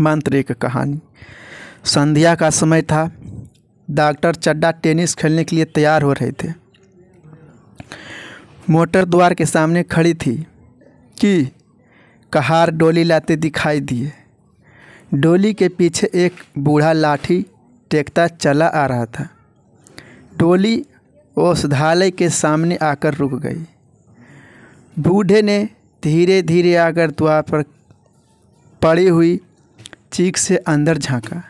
मांत्रिक कहानी। संध्या का समय था। डॉक्टर चड्डा टेनिस खेलने के लिए तैयार हो रहे थे। मोटर द्वार के सामने खड़ी थी कि कहार डोली लाते दिखाई दिए। डोली के पीछे एक बूढ़ा लाठी टेकता चला आ रहा था। डोली औषधालय के सामने आकर रुक गई। बूढ़े ने धीरे धीरे आकर द्वार पर पड़ी हुई चीख से अंदर झांका।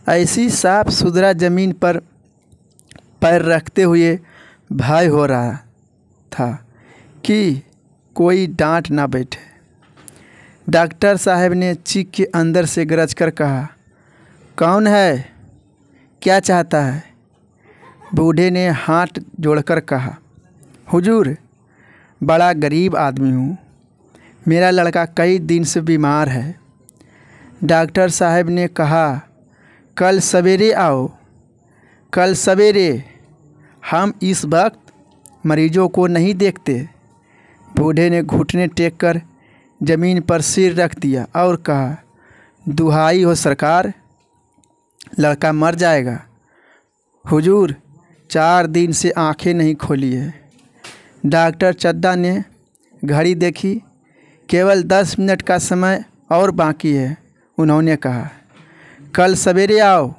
ऐसी साफ सुथरा जमीन पर पैर रखते हुए भय हो रहा था कि कोई डांट ना बैठे। डॉक्टर साहब ने चीख के अंदर से गरज कर कहा, कौन है, क्या चाहता है? बूढ़े ने हाथ जोड़कर कहा, हुजूर, बड़ा गरीब आदमी हूँ। मेरा लड़का कई दिन से बीमार है। डॉक्टर साहब ने कहा, कल सवेरे आओ। कल सवेरे? हम इस वक्त मरीजों को नहीं देखते। बूढ़े ने घुटने टेक कर ज़मीन पर सिर रख दिया और कहा, दुहाई हो सरकार, लड़का मर जाएगा। हुजूर, 4 दिन से आंखें नहीं खोली है। डॉक्टर चड्डा ने घड़ी देखी। केवल 10 मिनट का समय और बाकी है। उन्होंने कहा, कल सवेरे आओ,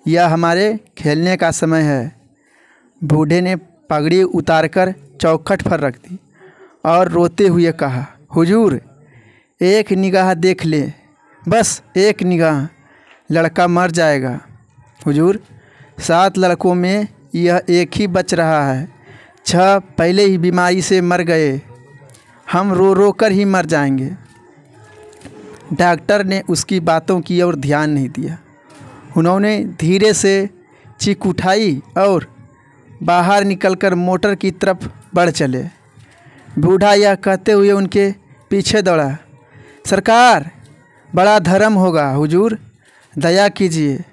यह हमारे खेलने का समय है। बूढ़े ने पगड़ी उतारकर चौखट पर रख दी और रोते हुए कहा, हुजूर, एक निगाह देख ले, बस एक निगाह, लड़का मर जाएगा। हुजूर, 7 लड़कों में यह एक ही बच रहा है। 6 पहले ही बीमारी से मर गए। हम रो रो कर ही मर जाएंगे। डॉक्टर ने उसकी बातों की ओर ध्यान नहीं दिया। उन्होंने धीरे से चीख उठाई और बाहर निकलकर मोटर की तरफ बढ़ चले। बूढ़ा यह कहते हुए उनके पीछे दौड़ा, सरकार, बड़ा धर्म होगा, हुजूर, दया कीजिए।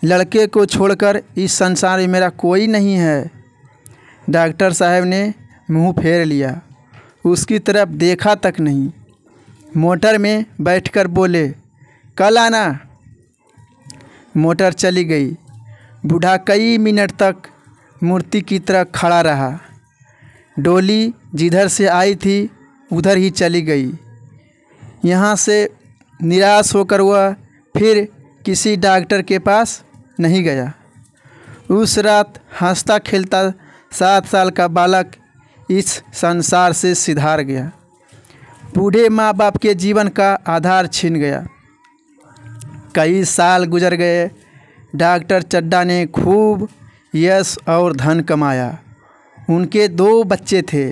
लड़के को छोड़कर इस संसार में मेरा कोई नहीं है। डॉक्टर साहब ने मुंह फेर लिया, उसकी तरफ देखा तक नहीं। मोटर में बैठकर बोले, कल आना। मोटर चली गई। बूढ़ा कई मिनट तक मूर्ति की तरह खड़ा रहा। डोली जिधर से आई थी उधर ही चली गई। यहाँ से निराश होकर वह फिर किसी डॉक्टर के पास नहीं गया। उस रात हंसता खेलता 7 साल का बालक इस संसार से सिधार गया। बूढ़े माँ बाप के जीवन का आधार छिन गया। कई साल गुजर गए। डॉक्टर चड्डा ने खूब यश और धन कमाया। उनके 2 बच्चे थे,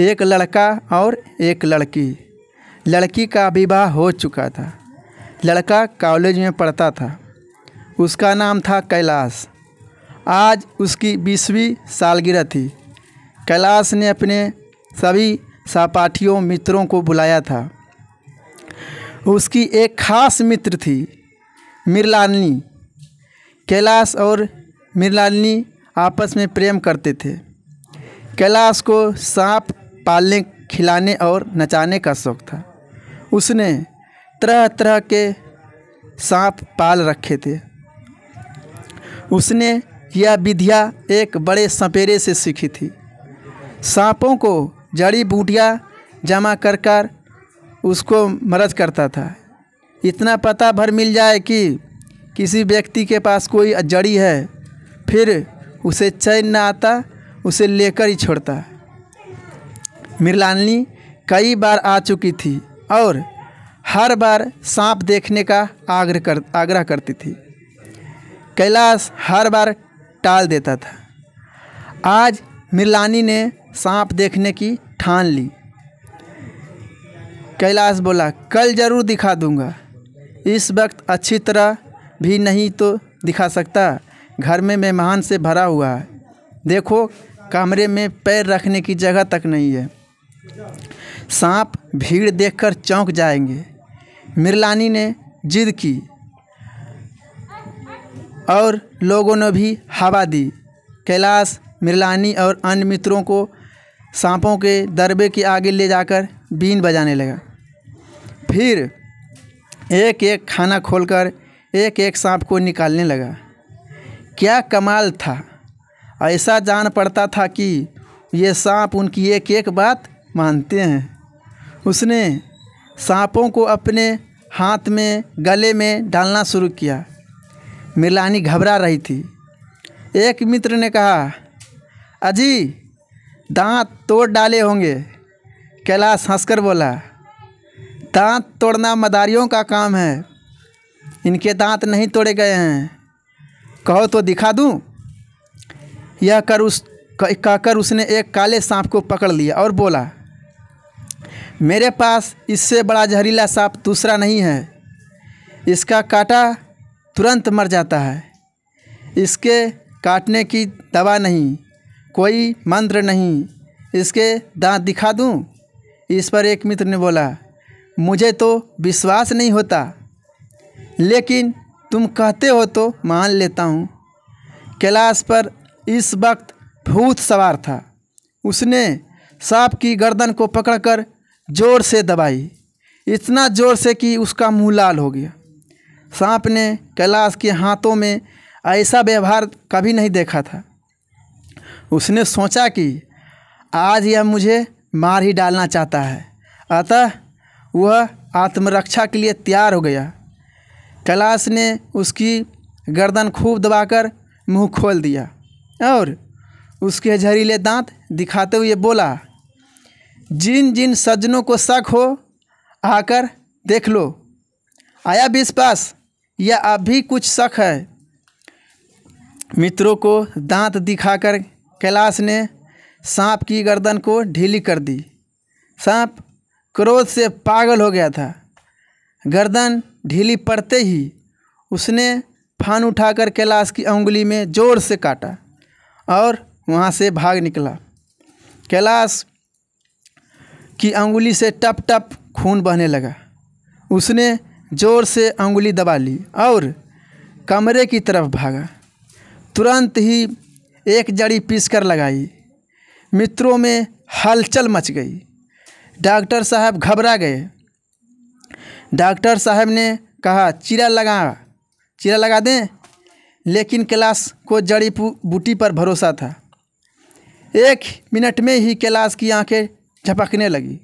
एक लड़का और एक लड़की। लड़की का विवाह हो चुका था। लड़का कॉलेज में पढ़ता था। उसका नाम था कैलाश। आज उसकी 20वीं सालगिरह थी। कैलाश ने अपने सभी सहपाठियों मित्रों को बुलाया था। उसकी एक खास मित्र थी, मृणालिनी। कैलाश और मृणालिनी आपस में प्रेम करते थे। कैलाश को सांप पालने, खिलाने और नचाने का शौक़ था। उसने तरह तरह के सांप पाल रखे थे। उसने यह विधियाँ एक बड़े सपेरे से सीखी थी। सांपों को जड़ी बूटियाँ जमा कर कर उसको मरज करता था। इतना पता भर मिल जाए कि किसी व्यक्ति के पास कोई जड़ी है, फिर उसे चैन न आता, उसे लेकर ही छोड़ता। मृणालिनी कई बार आ चुकी थी और हर बार सांप देखने का आग्रह करती थी। कैलाश हर बार टाल देता था। आज मृणालिनी ने सांप देखने की ठान ली। कैलाश बोला, कल ज़रूर दिखा दूंगा। इस वक्त अच्छी तरह भी नहीं तो दिखा सकता। घर में मेहमान से भरा हुआ है। देखो, कमरे में पैर रखने की जगह तक नहीं है। सांप भीड़ देखकर चौंक जाएंगे। मृणालिनी ने जिद की और लोगों ने भी हवा दी। कैलाश मृणालिनी और अन्य मित्रों को सांपों के दरबे के आगे ले जाकर बीन बजाने लगा। फिर एक एक खाना खोलकर एक एक सांप को निकालने लगा। क्या कमाल था! ऐसा जान पड़ता था कि ये सांप उनकी एक एक बात मानते हैं। उसने सांपों को अपने हाथ में गले में डालना शुरू किया। मृणालिनी घबरा रही थी। एक मित्र ने कहा, अजी दांत तोड़ डाले होंगे। कैलाश हंसकर बोला, दांत तोड़ना मदारियों का काम है, इनके दांत नहीं तोड़े गए हैं। कहो तो दिखा दूं? यह कहकर उसने एक काले सांप को पकड़ लिया और बोला, मेरे पास इससे बड़ा जहरीला सांप दूसरा नहीं है। इसका काटा तुरंत मर जाता है। इसके काटने की दवा नहीं, कोई मंत्र नहीं। इसके दांत दिखा दूं? इस पर एक मित्र ने बोला, मुझे तो विश्वास नहीं होता, लेकिन तुम कहते हो तो मान लेता हूँ। कैलाश पर इस वक्त भूत सवार था। उसने सांप की गर्दन को पकड़कर जोर से दबाई, इतना जोर से कि उसका मुंह लाल हो गया। सांप ने कैलाश के हाथों में ऐसा व्यवहार कभी नहीं देखा था। उसने सोचा कि आज यह मुझे मार ही डालना चाहता है, अतः वह आत्मरक्षा के लिए तैयार हो गया। कैलाश ने उसकी गर्दन खूब दबाकर मुंह खोल दिया और उसके जहरीले दांत दिखाते हुए बोला, जिन जिन सज्जनों को शक हो आकर देख लो। आया विश्वास या अभी कुछ शक है? मित्रों को दांत दिखाकर कैलाश ने सांप की गर्दन को ढीली कर दी। सांप क्रोध से पागल हो गया था। गर्दन ढीली पड़ते ही उसने फान उठाकर कैलाश की उंगली में जोर से काटा और वहाँ से भाग निकला। कैलाश की अंगुली से टप टप खून बहने लगा। उसने जोर से अंगुली दबा ली और कमरे की तरफ भागा। तुरंत ही एक जड़ी पीसकर लगाई। मित्रों में हलचल मच गई। डॉक्टर साहब घबरा गए। डॉक्टर साहब ने कहा, चीरा लगा दें, लेकिन कैलाश को जड़ी बूटी पर भरोसा था। 1 मिनट में ही कैलाश की आंखें झपकने लगी,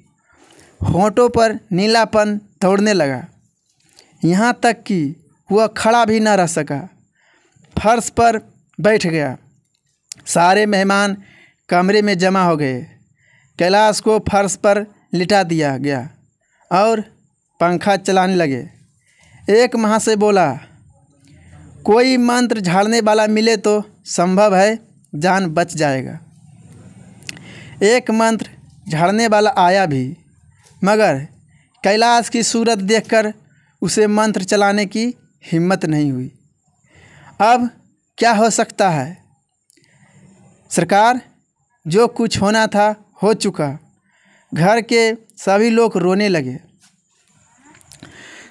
होंठों पर नीलापन दौड़ने लगा, यहाँ तक कि वह खड़ा भी न रह सका। फर्श पर बैठ गया। सारे मेहमान कमरे में जमा हो गए। कैलाश को फर्श पर लिटा दिया गया और पंखा चलाने लगे। एक महाशय बोला, कोई मंत्र झाड़ने वाला मिले तो संभव है जान बच जाएगा। एक मंत्र झाड़ने वाला आया भी, मगर कैलाश की सूरत देखकर उसे मंत्र चलाने की हिम्मत नहीं हुई। अब क्या हो सकता है? सरकार, जो कुछ होना था हो चुका। घर के सभी लोग रोने लगे।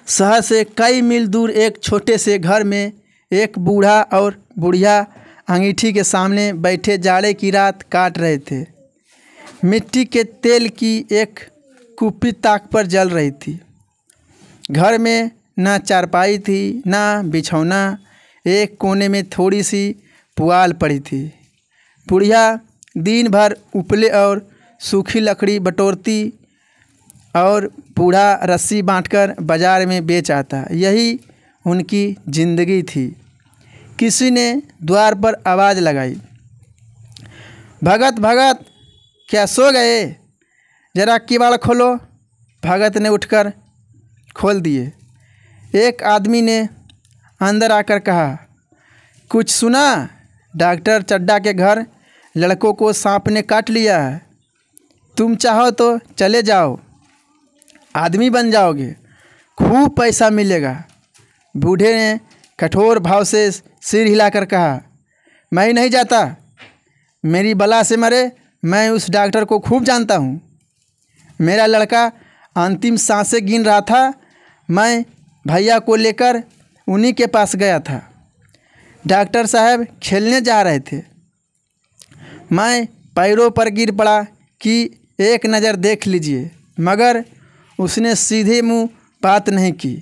शहर से कई मील दूर एक छोटे से घर में एक बूढ़ा और बुढ़िया अंगीठी के सामने बैठे जाड़े की रात काट रहे थे। मिट्टी के तेल की एक कुप्पी ताक पर जल रही थी। घर में न चारपाई थी न बिछौना। एक कोने में थोड़ी सी पुआल पड़ी थी। बुढ़िया दिन भर उपले और सूखी लकड़ी बटोरती और बूढ़ा रस्सी बांटकर बाजार में बेच आता। यही उनकी जिंदगी थी। किसी ने द्वार पर आवाज़ लगाई, भगत भगत, क्या सो गए? जरा किवाड़ खोलो। भगत ने उठकर खोल दिए। एक आदमी ने अंदर आकर कहा, कुछ सुना? डॉक्टर चड्डा के घर लड़कों को सांप ने काट लिया है। तुम चाहो तो चले जाओ, आदमी बन जाओगे, खूब पैसा मिलेगा। बूढ़े ने कठोर भाव से सिर हिलाकर कहा, मैं नहीं जाता। मेरी बला से मरे, मैं उस डॉक्टर को खूब जानता हूँ। मेरा लड़का अंतिम सांसें गिन रहा था। मैं भैया को लेकर उन्हीं के पास गया था। डॉक्टर साहब खेलने जा रहे थे। मैं पैरों पर गिर पड़ा कि एक नज़र देख लीजिए, मगर उसने सीधे मुंह बात नहीं की।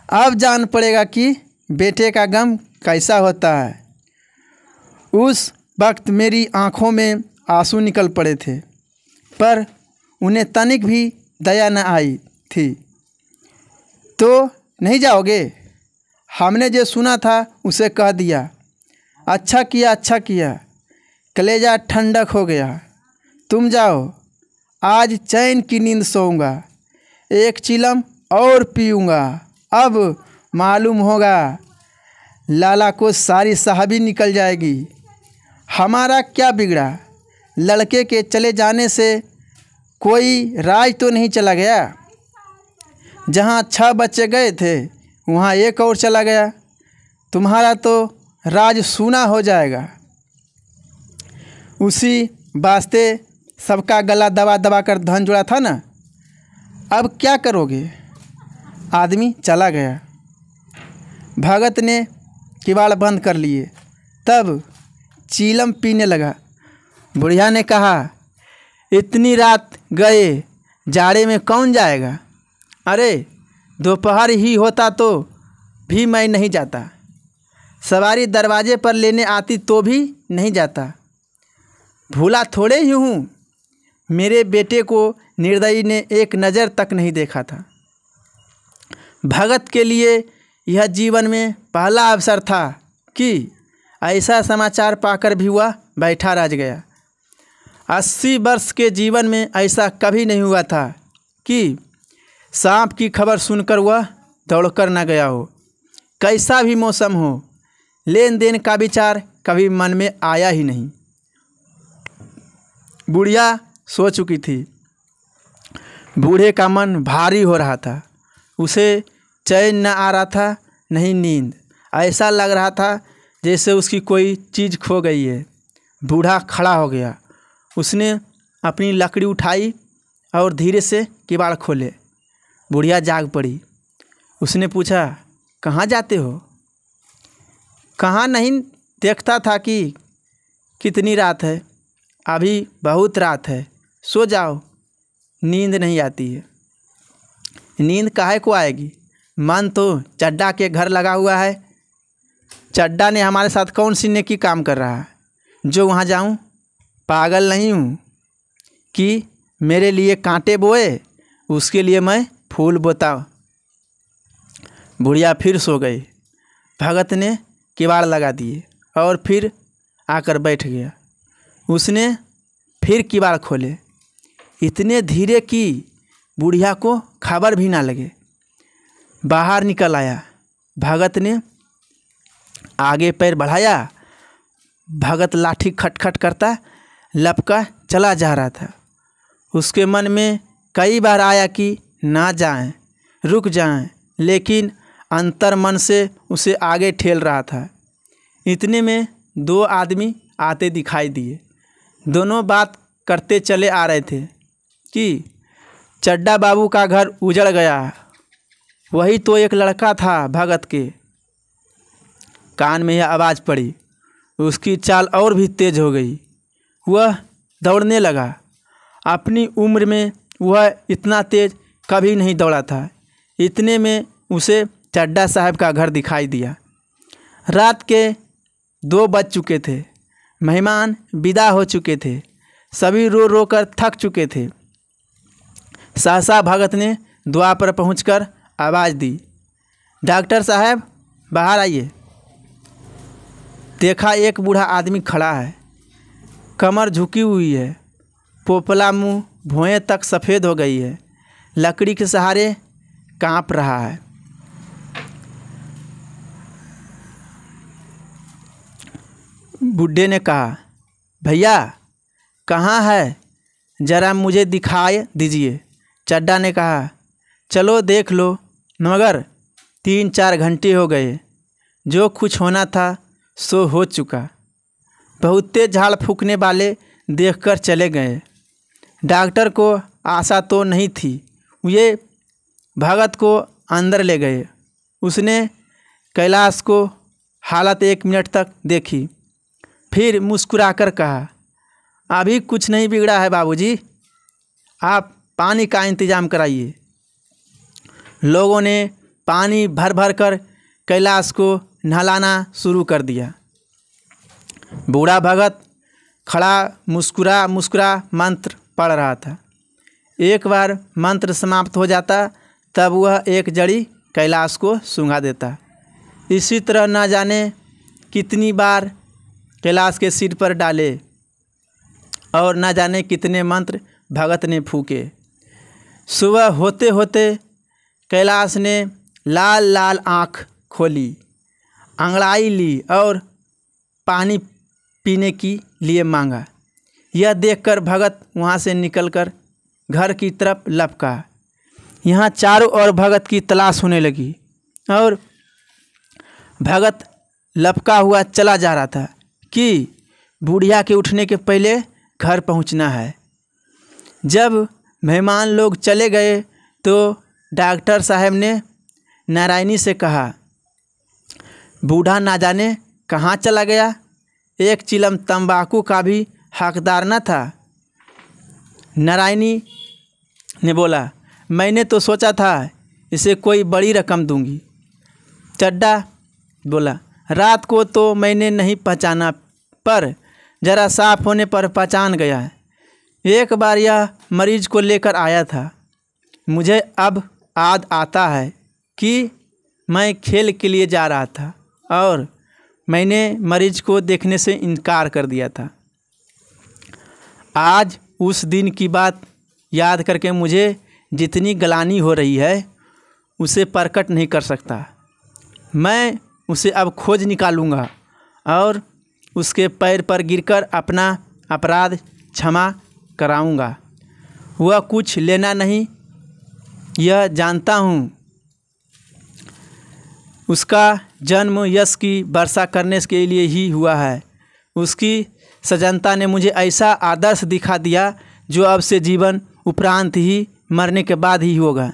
अब जान पड़ेगा कि बेटे का गम कैसा होता है। उस वक्त मेरी आँखों में आंसू निकल पड़े थे, पर उन्हें तनिक भी दया न आई थी। तो नहीं जाओगे? हमने जो सुना था उसे कह दिया। अच्छा किया, अच्छा किया, कलेजा ठंडक हो गया। तुम जाओ, आज चैन की नींद सोऊंगा, एक चिलम और पीऊँगा। अब मालूम होगा लाला को सारी साहबी निकल जाएगी। हमारा क्या बिगड़ा? लड़के के चले जाने से कोई राज तो नहीं चला गया। जहाँ 6 बच्चे गए थे वहाँ एक और चला गया। तुम्हारा तो राज सूना हो जाएगा। उसी वास्ते सबका गला दबा दबा कर धन जुड़ा था ना। अब क्या करोगे? आदमी चला गया। भगत ने किवाड़ बंद कर लिए, तब चीलम पीने लगा। बुढ़िया ने कहा, इतनी रात गए, जाड़े में कौन जाएगा? अरे दोपहर ही होता तो भी मैं नहीं जाता। सवारी दरवाजे पर लेने आती तो भी नहीं जाता। भूला थोड़े ही हूँ। मेरे बेटे को निर्दयी ने एक नज़र तक नहीं देखा था। भगत के लिए यह जीवन में पहला अवसर था कि ऐसा समाचार पाकर भी वह बैठा रह गया। 80 वर्ष के जीवन में ऐसा कभी नहीं हुआ था कि सांप की खबर सुनकर वह दौड़कर न गया हो। कैसा भी मौसम हो, लेन देन का विचार कभी मन में आया ही नहीं। बुढ़िया सो चुकी थी। बूढ़े का मन भारी हो रहा था। उसे चैन न आ रहा था, नहीं नींद। ऐसा लग रहा था जैसे उसकी कोई चीज़ खो गई है। बूढ़ा खड़ा हो गया। उसने अपनी लकड़ी उठाई और धीरे से किवाड़ खोले। बुढ़िया जाग पड़ी। उसने पूछा, कहाँ जाते हो? कहाँ नहीं, देखता था कि कितनी रात है। अभी बहुत रात है, सो जाओ। नींद नहीं आती है। नींद काहे को आएगी? मन तो चड्डा के घर लगा हुआ है। चड्डा ने हमारे साथ कौन सी नेकी काम कर रहा है जो वहाँ जाऊँ? पागल नहीं हूँ कि मेरे लिए कांटे बोए, उसके लिए मैं फूल बोता। बुढ़िया फिर सो गई। भगत ने किवाड़ लगा दिए और फिर आकर बैठ गया। उसने फिर किवाड़ खोले, इतने धीरे कि बुढ़िया को खबर भी ना लगे। बाहर निकल आया। भगत ने आगे पैर बढ़ाया। भगत लाठी खटखट करता लपका चला जा रहा था। उसके मन में कई बार आया कि ना जाएं, रुक जाएं, लेकिन अंतर मन से उसे आगे ठेल रहा था। इतने में 2 आदमी आते दिखाई दिए। दोनों बात करते चले आ रहे थे कि चड्डा बाबू का घर उजड़ गया। वही तो एक लड़का था भगत के। कान में यह आवाज़ पड़ी। उसकी चाल और भी तेज हो गई। वह दौड़ने लगा। अपनी उम्र में वह इतना तेज कभी नहीं दौड़ा था। इतने में उसे चड्डा साहब का घर दिखाई दिया। रात के 2 बज चुके थे। मेहमान विदा हो चुके थे। सभी रो रो कर थक चुके थे। सहसा भगत ने द्वार पर पहुंचकर आवाज़ दी, डॉक्टर साहब बाहर आइए। देखा एक बूढ़ा आदमी खड़ा है। कमर झुकी हुई है। पोपला मुंह भौहें तक सफ़ेद हो गई है। लकड़ी के सहारे कांप रहा है। बूढ़े ने कहा, भैया कहाँ है, ज़रा मुझे दिखाई दीजिए। चड्डा ने कहा, चलो देख लो, मगर 3-4 घंटे हो गए। जो कुछ होना था सो हो चुका। बहुते झाड़ फूकने वाले देखकर चले गए। डॉक्टर को आशा तो नहीं थी। ये भगत को अंदर ले गए। उसने कैलाश को हालत 1 मिनट तक देखी, फिर मुस्कुराकर कहा, अभी कुछ नहीं बिगड़ा है बाबूजी, आप पानी का इंतज़ाम कराइए। लोगों ने पानी भर भर कर कैलाश को नहलाना शुरू कर दिया। बूढ़ा भगत खड़ा मुस्कुरा मुस्कुरा मंत्र पढ़ रहा था। एक बार मंत्र समाप्त हो जाता तब वह एक जड़ी कैलाश को सूंघा देता। इसी तरह न जाने कितनी बार कैलाश के सिर पर डाले और न जाने कितने मंत्र भगत ने फूके। सुबह होते होते कैलाश ने लाल लाल आँख खोली, अंगड़ाई ली और पानी पीने की लिए मांगा। यह देखकर भगत वहाँ से निकलकर घर की तरफ लपका। यहाँ चारों ओर भगत की तलाश होने लगी और भगत लपका हुआ चला जा रहा था कि बुढ़िया के उठने के पहले घर पहुँचना है। जब मेहमान लोग चले गए तो डॉक्टर साहब ने नारायणी से कहा, बूढ़ा ना जाने कहाँ चला गया, एक चिलम तंबाकू का भी हकदार न था। नारायणी ने बोला, मैंने तो सोचा था इसे कोई बड़ी रकम दूंगी। चड्डा बोला, रात को तो मैंने नहीं पहचाना, पर ज़रा साफ होने पर पहचान गया है। एक बार यह मरीज को लेकर आया था। मुझे अब याद आता है कि मैं खेल के लिए जा रहा था और मैंने मरीज को देखने से इनकार कर दिया था। आज उस दिन की बात याद करके मुझे जितनी गलानी हो रही है उसे प्रकट नहीं कर सकता। मैं उसे अब खोज निकालूंगा और उसके पैर पर गिरकर अपना अपराध क्षमा कराऊंगा। वह कुछ लेना नहीं, यह जानता हूँ। उसका जन्म यश की वर्षा करने के लिए ही हुआ है। उसकी सजनता ने मुझे ऐसा आदर्श दिखा दिया जो अब से जीवन उपरांत ही मरने के बाद ही होगा।